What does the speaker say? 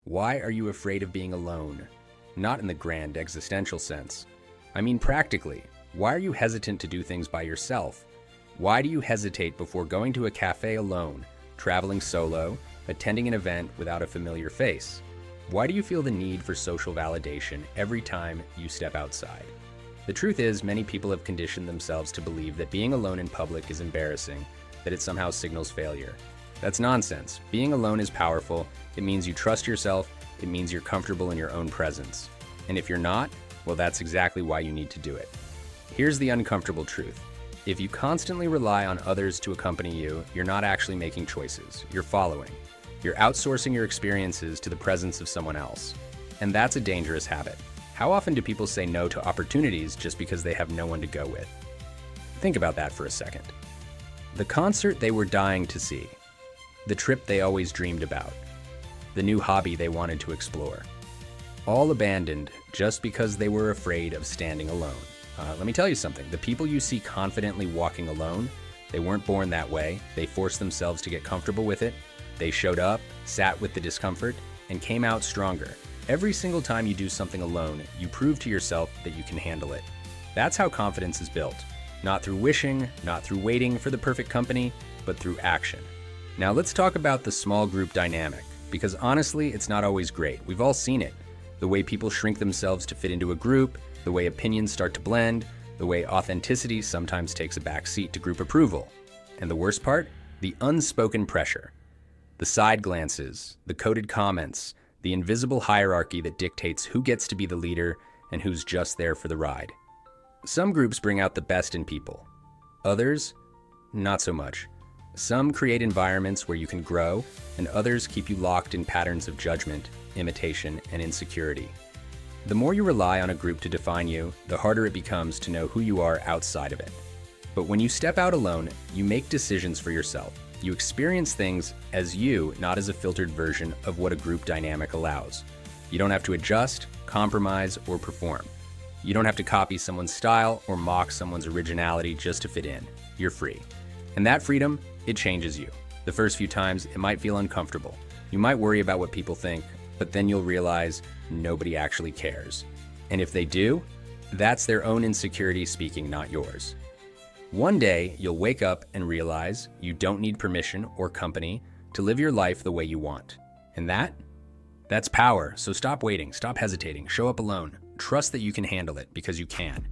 Why are you afraid of being alone? Not in the grand existential sense. I mean practically. Why are you hesitant to do things by yourself? Why do you hesitate before going to a cafe alone, traveling solo, attending an event without a familiar face? Why do you feel the need for social validation every time you step outside? The truth is, many people have conditioned themselves to believe that being alone in public is embarrassing, that it somehow signals failure. That's nonsense. Being alone is powerful. It means you trust yourself. It means you're comfortable in your own presence. And if you're not, well, that's exactly why you need to do it. Here's the uncomfortable truth. If you constantly rely on others to accompany you, you're not actually making choices. You're following. You're outsourcing your experiences to the presence of someone else. And that's a dangerous habit. How often do people say no to opportunities just because they have no one to go with? Think about that for a second. The concert they were dying to see. The trip they always dreamed about. The new hobby they wanted to explore. All abandoned just because they were afraid of standing alone. Let me tell you something. The people you see confidently walking alone, they weren't born that way. They forced themselves to get comfortable with it. They showed up, sat with the discomfort, and came out stronger. Every single time you do something alone, you prove to yourself that you can handle it. That's how confidence is built. Not through wishing, not through waiting for the perfect company, but through action. Now let's talk about the small group dynamic, because honestly, it's not always great. We've all seen it. The way people shrink themselves to fit into a group, the way opinions start to blend, the way authenticity sometimes takes a back seat to group approval. And the worst part? The unspoken pressure. The side glances, the coded comments, the invisible hierarchy that dictates who gets to be the leader and who's just there for the ride. Some groups bring out the best in people. Others, not so much. Some create environments where you can grow, and others keep you locked in patterns of judgment, imitation, and insecurity. The more you rely on a group to define you, the harder it becomes to know who you are outside of it. But when you step out alone, you make decisions for yourself. You experience things as you, not as a filtered version of what a group dynamic allows. You don't have to adjust, compromise, or perform. You don't have to copy someone's style or mock someone's originality just to fit in. You're free. And that freedom, it changes you. The first few times, it might feel uncomfortable. You might worry about what people think, but then you'll realize nobody actually cares. And if they do, that's their own insecurity speaking, not yours. One day, you'll wake up and realize you don't need permission or company to live your life the way you want. And that's power. So stop waiting, stop hesitating, show up alone. Trust that you can handle it because you can.